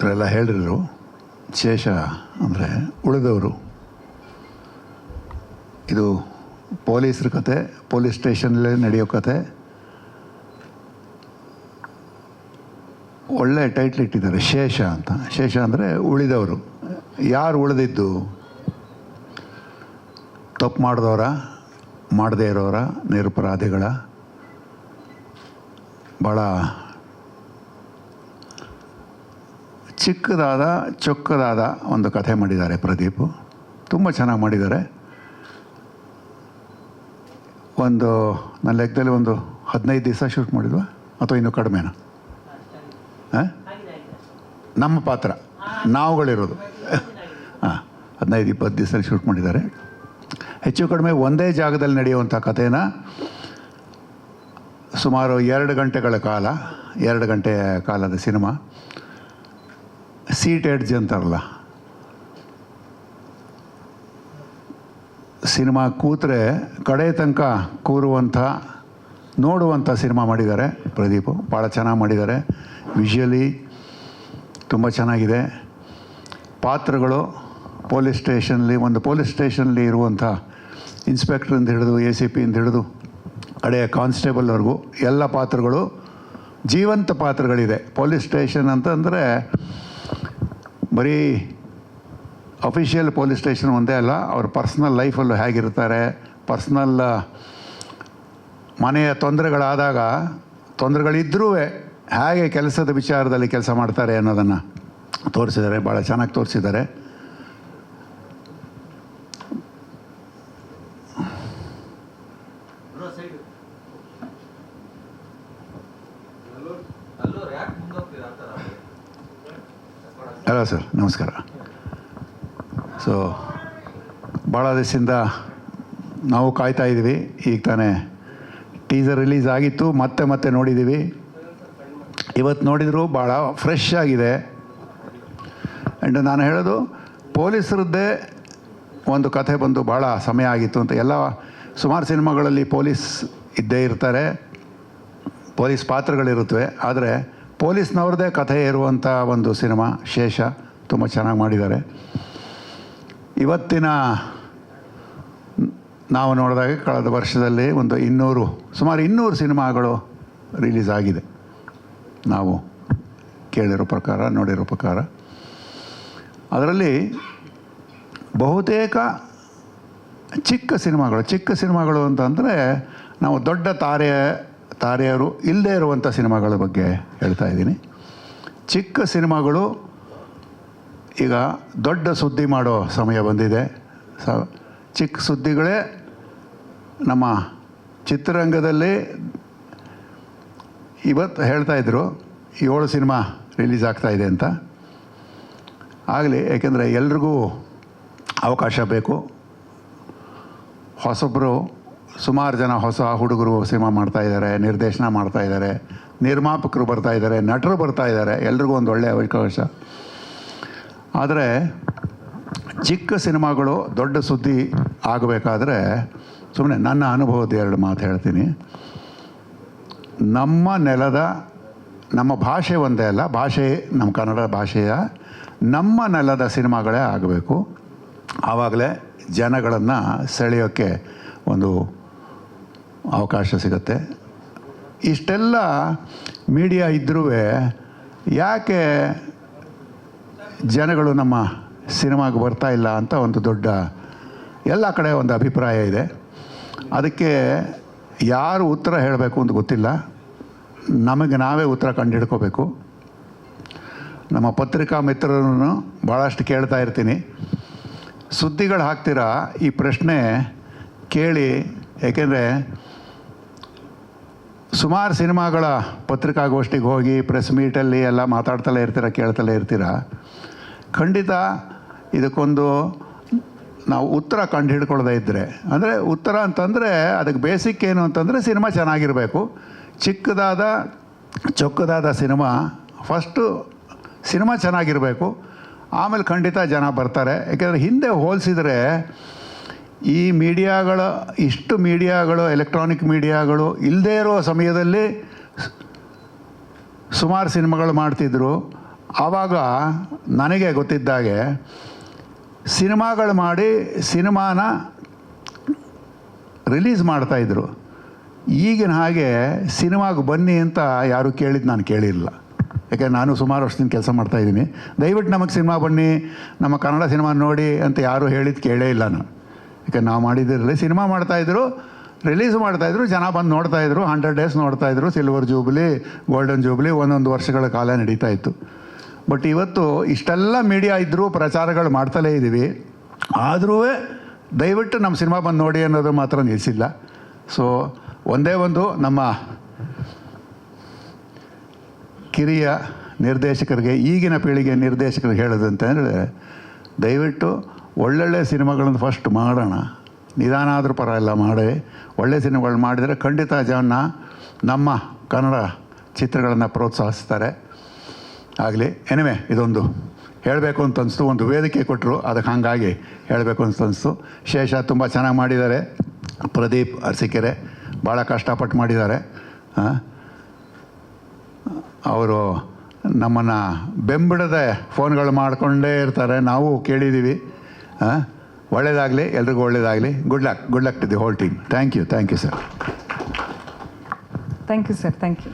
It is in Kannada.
ಇವರೆಲ್ಲ ಹೇಳಿದ್ರು. ಶೇಷ ಅಂದರೆ ಉಳಿದವರು. ಇದು ಪೊಲೀಸ್ರ ಕತೆ, ಪೊಲೀಸ್ ಸ್ಟೇಷನಲ್ಲೇ ನಡೆಯೋ ಕತೆ. ಒಳ್ಳೆ ಟೈಟ್ಲ್ ಇಟ್ಟಿದ್ದಾರೆ, ಶೇಷ ಅಂತ. ಶೇಷ ಅಂದರೆ ಉಳಿದವರು. ಯಾರು ಉಳಿದಿದ್ದು? ತಪ್ಪು ಮಾಡಿದವರ, ಮಾಡದೇ ಇರೋರ, ನಿರಪರಾಧಿಗಳ. ಭಾಳ ಚಿಕ್ಕದಾದ ಚೊಕ್ಕದಾದ ಒಂದು ಕಥೆ ಮಾಡಿದ್ದಾರೆ ಪ್ರದೀಪ್. ತುಂಬ ಚೆನ್ನಾಗಿ ಮಾಡಿದ್ದಾರೆ. ನನ್ನ ಲೆಕ್ಕದಲ್ಲಿ 15 ದಿವಸ ಶೂಟ್ ಮಾಡಿದ್ವಾ ಅಥವಾ ಇನ್ನೂ ಕಡಿಮೆನಾ? ನಮ್ಮ ಪಾತ್ರ ನಾವುಗಳಿರೋದು 15-20 ದಿವಸ ಶೂಟ್ ಮಾಡಿದ್ದಾರೆ. ಹೆಚ್ಚು ಕಡಿಮೆ ಒಂದೇ ಜಾಗದಲ್ಲಿ ನಡೆಯುವಂಥ ಕಥೆನ ಸುಮಾರು 2 ಗಂಟೆಗಳ ಕಾಲ, 2 ಗಂಟೆ ಕಾಲದ ಸಿನಿಮಾ. ಸೀಟ್ ಎಡ್ಜ್ ಅಂತಾರಲ್ಲ, ಸಿನಿಮಾ ಕೂತ್ರೆ ಕಡೆ ತನಕ ಕೂರುವಂಥ, ನೋಡುವಂಥ ಸಿನಿಮಾ ಮಾಡಿದ್ದಾರೆ ಪ್ರದೀಪು. ಭಾಳ ಚೆನ್ನಾಗಿ ಮಾಡಿದ್ದಾರೆ. ವಿಷುವಲಿ ತುಂಬ ಚೆನ್ನಾಗಿದೆ. ಪಾತ್ರಗಳು ಪೊಲೀಸ್ ಸ್ಟೇಷನ್ಲಿ ಇರುವಂಥ ಇನ್ಸ್ಪೆಕ್ಟ್ರಿಂದ ಹಿಡಿದು ACP ಇಂದ ಹಿಡಿದು ಕಡೆಯ ಕಾನ್ಸ್ಟೇಬಲ್ವರೆಗೂ ಎಲ್ಲ ಪಾತ್ರಗಳು ಜೀವಂತ ಪಾತ್ರಗಳಿದೆ. ಪೊಲೀಸ್ ಸ್ಟೇಷನ್ ಅಂತಂದರೆ ಬರೀ ಅಫಿಷಿಯಲ್ ಪೊಲೀಸ್ ಸ್ಟೇಷನ್ ಒಂದೇ ಅಲ್ಲ, ಅವ್ರ ಪರ್ಸ್ನಲ್ ಲೈಫಲ್ಲೂ ಹೇಗಿರ್ತಾರೆ, ಪರ್ಸ್ನಲ್ ಮನೆಯ ತೊಂದರೆಗಳಿದ್ದರೂ ಹೇಗೆ ಕೆಲಸದ ವಿಚಾರದಲ್ಲಿ ಕೆಲಸ ಮಾಡ್ತಾರೆ ಅನ್ನೋದನ್ನು ತೋರಿಸಿದ್ದಾರೆ. ಭಾಳ ಚೆನ್ನಾಗಿ ತೋರಿಸಿದ್ದಾರೆ. ಹಲೋ ಸರ್, ನಮಸ್ಕಾರ. ಸೊ ಭಾಳ ದಿವಸದಿಂದ ನಾವು ಕಾಯ್ತಾ ಇದ್ದೀವಿ. ಈಗ ತಾನೇ ಟೀಸರ್ ರಿಲೀಸ್ ಆಗಿತ್ತು, ಮತ್ತೆ ನೋಡಿದ್ದೀವಿ. ಇವತ್ತು ನೋಡಿದರೂ ಭಾಳ ಫ್ರೆಶ್ ಆಗಿದೆ. ಆ್ಯಂಡ್ ನಾನು ಹೇಳೋದು, ಪೊಲೀಸರದ್ದೇ ಒಂದು ಕಥೆ ಬಂದು ಭಾಳ ಸಮಯ ಆಗಿತ್ತು ಅಂತ. ಸುಮಾರು ಸಿನಿಮಾಗಳಲ್ಲಿ ಪೊಲೀಸ್ ಇದ್ದೇ ಇರ್ತಾರೆ, ಪೊಲೀಸ್ ಪಾತ್ರಗಳಿರುತ್ತವೆ. ಆದರೆ ಪೊಲೀಸ್ನವ್ರದ್ದೇ ಕಥೆ ಇರುವಂಥ ಒಂದು ಸಿನಿಮಾ ಶೇಷ. ತುಂಬ ಚೆನ್ನಾಗಿ ಮಾಡಿದ್ದಾರೆ. ಇವತ್ತಿನ ನಾವು ನೋಡಿದಾಗ ಕಳೆದ ವರ್ಷದಲ್ಲಿ ಸುಮಾರು 200 ಸಿನಿಮಾಗಳು ರಿಲೀಸ್ ಆಗಿದೆ, ನಾವು ಕೇಳಿರೋ ಪ್ರಕಾರ, ನೋಡಿರೋ ಪ್ರಕಾರ. ಅದರಲ್ಲಿ ಬಹುತೇಕ ಚಿಕ್ಕ ಸಿನಿಮಾಗಳು ಅಂತಂದರೆ ನಾವು ದೊಡ್ಡ ತಾರೆಯರು ಇಲ್ಲದೇ ಇರುವಂಥ ಸಿನಿಮಾಗಳ ಬಗ್ಗೆ ಹೇಳ್ತಾ ಇದ್ದೀನಿ. ಚಿಕ್ಕ ಸಿನಿಮಾಗಳು ಈಗ ದೊಡ್ಡ ಸುದ್ದಿ ಮಾಡೋ ಸಮಯ ಬಂದಿದೆ. ಚಿಕ್ಕ ಸುದ್ದಿಗಳೇ ನಮ್ಮ ಚಿತ್ರರಂಗದಲ್ಲಿ ಇವತ್ತು ಹೇಳ್ತಾಯಿದ್ರು 7 ಸಿನಿಮಾ ರಿಲೀಸ್ ಆಗ್ತಾಯಿದೆ ಅಂತ. ಆಗಲಿ, ಏಕೆಂದರೆ ಎಲ್ರಿಗೂ ಅವಕಾಶ ಬೇಕು. ಸುಮಾರು ಜನ ಹೊಸ ಹುಡುಗರು ಸಿನಿಮಾ ಮಾಡ್ತಾಯಿದ್ದಾರೆ, ನಿರ್ದೇಶನ ಮಾಡ್ತಾಯಿದ್ದಾರೆ, ನಿರ್ಮಾಪಕರು ಬರ್ತಾಯಿದ್ದಾರೆ, ನಟರು ಬರ್ತಾಯಿದ್ದಾರೆ. ಎಲ್ರಿಗೂ ಒಂದು ಒಳ್ಳೆಯ ಅವಕಾಶ. ಆದರೆ ಚಿಕ್ಕ ಸಿನಿಮಾಗಳು ದೊಡ್ಡ ಸುದ್ದಿ ಆಗಬೇಕಾದ್ರೆ ಸುಮ್ಮನೆ ನನ್ನ ಅನುಭವದ 2 ಮಾತು ಹೇಳ್ತೀನಿ. ನಮ್ಮ ಭಾಷೆ ಒಂದೇ ಅಲ್ಲ, ನಮ್ಮ ಕನ್ನಡ ಭಾಷೆಯ ನಮ್ಮ ನೆಲದ ಸಿನಿಮಾಗಳೇ ಆಗಬೇಕು. ಆವಾಗಲೇ ಜನಗಳನ್ನು ಸೆಳೆಯೋಕ್ಕೆ ಒಂದು ಅವಕಾಶ ಸಿಗುತ್ತೆ. ಇಷ್ಟೆಲ್ಲ ಮೀಡಿಯಾ ಇದ್ದರೂ ಯಾಕೆ ಜನಗಳು ನಮ್ಮ ಸಿನಿಮಾಗೆ ಬರ್ತಾ ಇಲ್ಲ ಅಂತ ಒಂದು ದೊಡ್ಡ ಎಲ್ಲ ಕಡೆ ಒಂದು ಅಭಿಪ್ರಾಯ ಇದೆ. ಅದಕ್ಕೆ ಯಾರು ಉತ್ತರ ಹೇಳಬೇಕು ಅಂತ ಗೊತ್ತಿಲ್ಲ. ನಮಗೆ ನಾವೇ ಉತ್ತರ ಕಂಡುಹಿಡ್ಕೋಬೇಕು. ನಮ್ಮ ಪತ್ರಿಕಾ ಮಿತ್ರರನ್ನು ಭಾಳಷ್ಟು ಕೇಳ್ತಾ ಇರ್ತೀನಿ, ಸುದ್ದಿಗಳು ಹಾಕ್ತೀರಾ, ಈ ಪ್ರಶ್ನೆ ಕೇಳಿ. ಏಕೆಂದರೆ ಸುಮಾರು ಸಿನಿಮಾಗಳ ಪತ್ರಿಕಾಗೋಷ್ಠಿಗೆ ಹೋಗಿ ಪ್ರೆಸ್ ಮೀಟಲ್ಲಿ ಎಲ್ಲ ಮಾತಾಡ್ತಲೇ ಇರ್ತೀರ, ಕೇಳ್ತಲೇ ಇರ್ತೀರ. ಖಂಡಿತ ಇದಕ್ಕೊಂದು ನಾವು ಉತ್ತರ ಕಂಡು ಹಿಡ್ಕೊಳ್ಳೋದೇ ಇದ್ದರೆ, ಅಂದರೆ ಉತ್ತರ ಅಂತಂದರೆ ಅದಕ್ಕೆ ಬೇಸಿಕ್ ಏನು ಅಂತಂದರೆ ಸಿನಿಮಾ ಚೆನ್ನಾಗಿರಬೇಕು. ಚೊಕ್ಕದಾದ ಸಿನಿಮಾ ಫಸ್ಟು ಸಿನಿಮಾ ಚೆನ್ನಾಗಿರಬೇಕು, ಆಮೇಲೆ ಖಂಡಿತ ಜನ ಬರ್ತಾರೆ. ಯಾಕೆಂದರೆ ಹಿಂದೆ ಹೋಲಿಸಿದರೆ ಈ ಇಷ್ಟು ಮೀಡಿಯಾಗಳು ಎಲೆಕ್ಟ್ರಾನಿಕ್ ಮೀಡಿಯಾಗಳು ಇಲ್ಲದೇ ಇರೋ ಸಮಯದಲ್ಲಿ ಸುಮಾರು ಸಿನಿಮಾಗಳು ಮಾಡ್ತಿದ್ರು. ಆವಾಗ ನನಗೆ ಗೊತ್ತಿದ್ದಾಗೆ ಸಿನಿಮಾಗಳು ಮಾಡಿ ಸಿನಿಮಾನ ರಿಲೀಸ್ ಮಾಡ್ತಾಯಿದ್ರು. ಈಗಿನ ಹಾಗೆ ಸಿನಿಮಾಗೆ ಬನ್ನಿ ಅಂತ ಯಾರೂ ಕೇಳಿದ್ದು ನಾನು ಕೇಳಿರಲಿಲ್ಲ. ಯಾಕೆ ನಾನು ಸುಮಾರು ವರ್ಷದಿಂದ ಕೆಲಸ ಮಾಡ್ತಾಯಿದ್ದೀನಿ. ದಯವಿಟ್ಟು ನಮಗೆ ಸಿನಿಮಾ ಬನ್ನಿ, ನಮ್ಮ ಕನ್ನಡ ಸಿನಿಮಾ ನೋಡಿ ಅಂತ ಯಾರೂ ಹೇಳಿದ್ದು ಕೇಳೇ ಇಲ್ಲ ನಾನು. ಯಾಕೆ ನಾವು ಮಾಡಿದ್ದಿರಲಿ ಸಿನಿಮಾ ಮಾಡ್ತಾಯಿದ್ರು, ರಿಲೀಸ್ ಮಾಡ್ತಾಯಿದ್ರು, ಜನ ಬಂದು ನೋಡ್ತಾಯಿದ್ರು, 100 days ನೋಡ್ತಾಯಿದ್ರು, ಸಿಲ್ವರ್ ಜೂಬ್ಲಿ, ಗೋಲ್ಡನ್ ಜೂಬ್ಲಿ, ಒಂದೊಂದು ವರ್ಷಗಳ ಕಾಲ ನಡೀತಾಯಿತ್ತು. ಬಟ್ ಇವತ್ತು ಇಷ್ಟೆಲ್ಲ ಮೀಡಿಯಾ ಇದ್ದರೂ ಪ್ರಚಾರಗಳು ಮಾಡ್ತಲೇ ಇದ್ದೀವಿ. ಆದರೂ ದಯವಿಟ್ಟು ನಮ್ಮ ಸಿನಿಮಾ ಬಂದು ನೋಡಿ ಅನ್ನೋದು ಮಾತ್ರ ನಿಲ್ಲಿಸಿಲ್ಲ. ಸೊ ಒಂದೇ ಒಂದು ನಮ್ಮ ಕಿರಿಯ ನಿರ್ದೇಶಕರಿಗೆ, ಈಗಿನ ಪೀಳಿಗೆ ನಿರ್ದೇಶಕರಿಗೆ ಹೇಳೋದು ಅಂತಂದರೆ, ದಯವಿಟ್ಟು ಒಳ್ಳೊಳ್ಳೆ ಸಿನಿಮಾಗಳನ್ನು ಫಸ್ಟ್ ಮಾಡೋಣ. ನಿಧಾನ ಆದರೂ ಪರವಾಗಿಲ್ಲ, ಮಾಡಿ ಒಳ್ಳೆ ಸಿನಿಮಾಗಳು ಮಾಡಿದರೆ ಖಂಡಿತ ಜನ ನಮ್ಮ ಕನ್ನಡ ಚಿತ್ರಗಳನ್ನು ಪ್ರೋತ್ಸಾಹಿಸ್ತಾರೆ. ಆಗಲಿ. ಎನಿವೆ, ಇದೊಂದು ಹೇಳಬೇಕು ಅಂತ ಅನಿಸ್ತು. ಒಂದು ವೇದಿಕೆ ಕೊಟ್ಟರು, ಅದಕ್ಕೆ ಹಾಗಾಗಿ ಹೇಳಬೇಕು ಅಂತ ಅನಿಸ್ತು. ಶೇಷ ತುಂಬ ಚೆನ್ನಾಗಿ ಮಾಡಿದ್ದಾರೆ. ಪ್ರದೀಪ್ ಅರಸೀಕೆರೆ ಭಾಳ ಕಷ್ಟಪಟ್ಟು ಮಾಡಿದ್ದಾರೆ. ಅವರು ನಮ್ಮನ್ನು ಬೆಂಬಿಡದೆ ಫೋನ್ಗಳು ಮಾಡಿಕೊಂಡೇ ಇರ್ತಾರೆ, ನಾವು ಕೇಳಿದ್ದೀವಿ. ಒಳ್ಳೆಯದಾಗಲಿ, ಎಲ್ರಿಗೂ ಒಳ್ಳೆಯದಾಗಲಿ. Good luck to the whole team. Thank you sir. Thank you sir. Thank you.